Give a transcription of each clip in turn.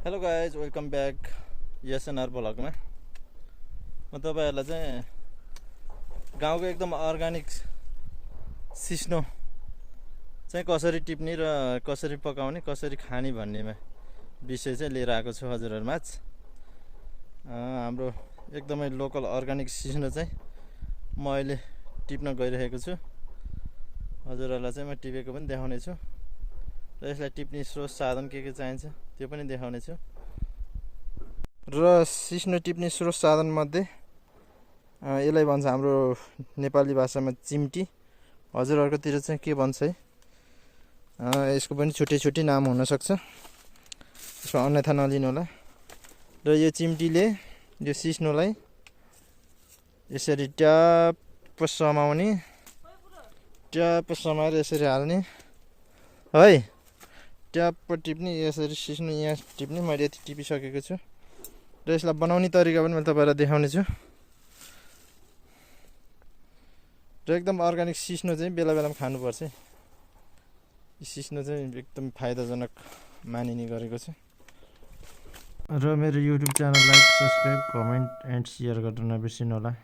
Hello guys, welcome back SNR ब्लगमा। म तपाईँहरूलाई चाहिँ गाउँको एकदम अर्ग्यानिक सिस्नो चाहिँ कसरी टिप्ने र कसरी पकाउने, कसरी खाने भन्नेमा विषय चाहिँ लिएर आएको छु हजुरहरूमाझ। हाम्रो एकदमै लोकल अर्ग्यानिक सिस्नो चाहिँ म अहिले टिप्न गइरहेको छु। हजुरहरूलाई चाहिँ म टिपेको पनि देखाउने छु र यसलाई टिप्ने स्रोत साधन के चाहिन्छ त्यो पनि देखाउने छु। र सिस्नो टिप्ने स्रोत साधन मध्ये यसलाई भन्छ हाम्रो नेपाली भाषामा चिम्टी, हजुरहरुकोतिर चाहिँ के भन्छ है, यसको पनि छुट्टै छुट्टै नाम हुन सक्छ, यसको अन्यथा नलिनु होला। र यो चिम्टीले यो सिस्नोलाई यसरी ट्याप समाउने, ट्याप समाएर यसरी हाल्ने है, ट्याप टिप्ने, यसरी सिस्नो यहाँ टिप्ने। मैले यति टिपिसकेको छु र यसलाई बनाउने तरिका पनि मैले तपाईहरुलाई देखाउने छु। र एकदम अर्ग्यानिक सिस्नो चाहिँ बेला बेलामा खानुपर्छ। यो सिस्नो चाहिँ एकदम फाइदाजनक मानिने गरेको छ। र मेरो YouTube channel like, subscribe, comment and share गर्न नबिर्सिनु होला।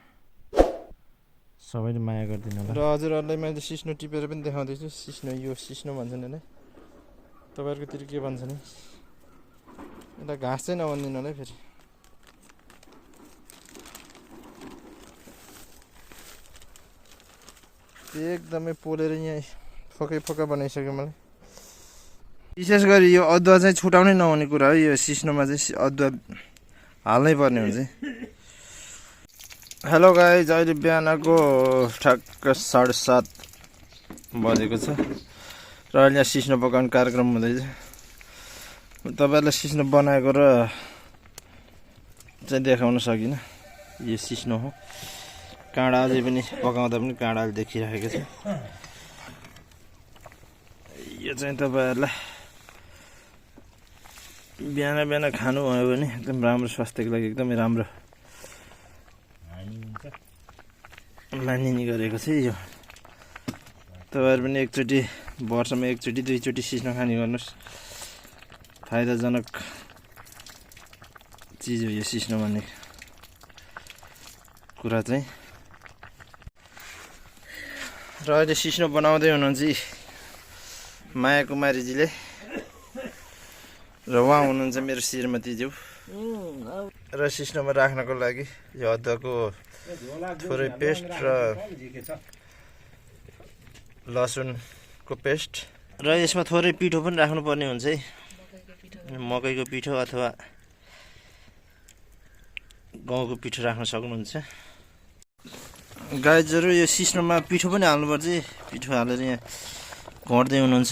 सबैले माया गरिदिनु होला। र हजुरहरुलाई मैले सिस्नो टिपेर पनि देखाउँदैछु। सिस्नो, यो सिस्नो भन्छन् हैन, तपाईहरुकोतिर के भन्छन्? यसलाई घाँस चाहिँ नभन्दिनु होला है फेरि। एकदमै पोलेर यहाँ फोकै बनाइसक्यो मलाई। विशेष गरी यो अदुवा चाहिँ छुटाउनै नहुने कुरा हो। यो सिस्नोमा चाहिँ अदुवा हाल्नै पर्ने हुन्छ। हेलो गाइज, अहिले बिहानको ठ्याक्क 7:30 बजेको छ र अहिले यहाँ सिस्नो पकाउने कार्यक्रम हुँदैछ। तपाईहरुलाई सिस्नो बनाएको र चाहिँ देखाउन सकिनँ। यो सिस्नो हो, काँडा अझै पनि पकाउँदा पनि काँडाले देखिरहेको छ। यो चाहिँ तपाईहरुलाई बिहान बिहान खानुभयो भने एकदम राम्रो, स्वास्थ्यको लागि एकदमै राम्रो मानिने गरेको छ। यो तपाईहरु पनि एकचोटि, वर्षमा एकचोटि दुईचोटि सिस्नो खाने गर्नुहोस्। फाइदाजनक चिज हो यो सिस्नो भन्ने कुरा चाहिँ। र अहिले सिस्नो बनाउँदै हुनुहुन्छ माया कुमारीजीले, र उहाँ हुनुहुन्छ मेरो श्रीमतीज्यू। र सिस्नोमा राख्नको लागि यो अदुवाको थोरै पेस्ट र लसुनको पेस्ट, र यसमा थोरै पिठो पनि राख्नुपर्ने हुन्छ है। मकैको पिठो अथवा गहुँको पिठो राख्न सक्नुहुन्छ। गाइजहरू, यो सिस्नोमा पिठो पनि हाल्नुपर्छ। पिठो हालेर यहाँ घोट्दै हुनुहुन्छ।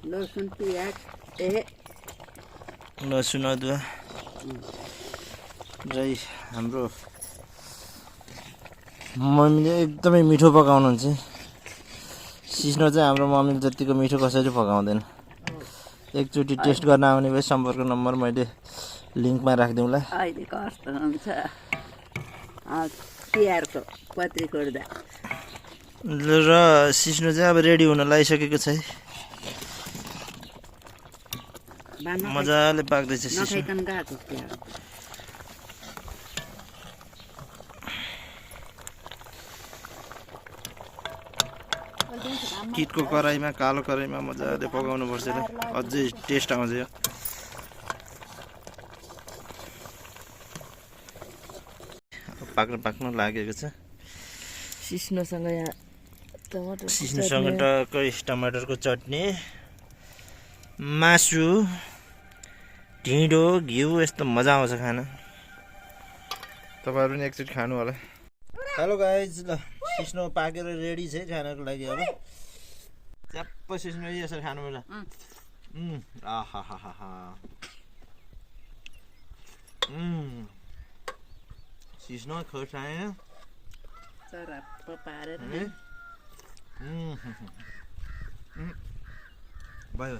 लसुन, प्याज, लसुन, अदुवा। र हाम्रो मम्मीले एकदमै मिठो पकाउनुहुन्छ। सिस्नो चाहिँ हाम्रो मम्मीले जतिको मिठो कसैले पकाउँदैन। एकचोटि टेस्ट गर्न आउने भए सम्पर्क नम्बर मैले लिङ्कमा राखिदिउँला। अहिले कस्तो हुन्छ तिहारको पत्री कोर्दा। र सिस्नो चाहिँ अब रेडी हुन लागिसकेको छ है। मजाले पाक्दैछ सिस्नो। किटको कराईमा, कालो कराईमा मजाले पकाउनु पर्छ, अझै टेस्ट आउँछ यो। पाक्न लागेको छ। सिस्नोसँग यहाँ टमाटर, सिस्नोसँग टक्कै टमाटरको चटनी, मासु, ढिँडो, घिउ, यस्तो मजा आउँछ खान। तपाईहरु पनि एकचोटि खानु होला। हेलो गाइज, ल सिस्नो पाकेर रेडी छ खानको लागि। अब च्याप्प सिस्नो यसरी खानु होला। आहाहाहा, सिस्नो खोर्सानी चराप्प पारेर भयो।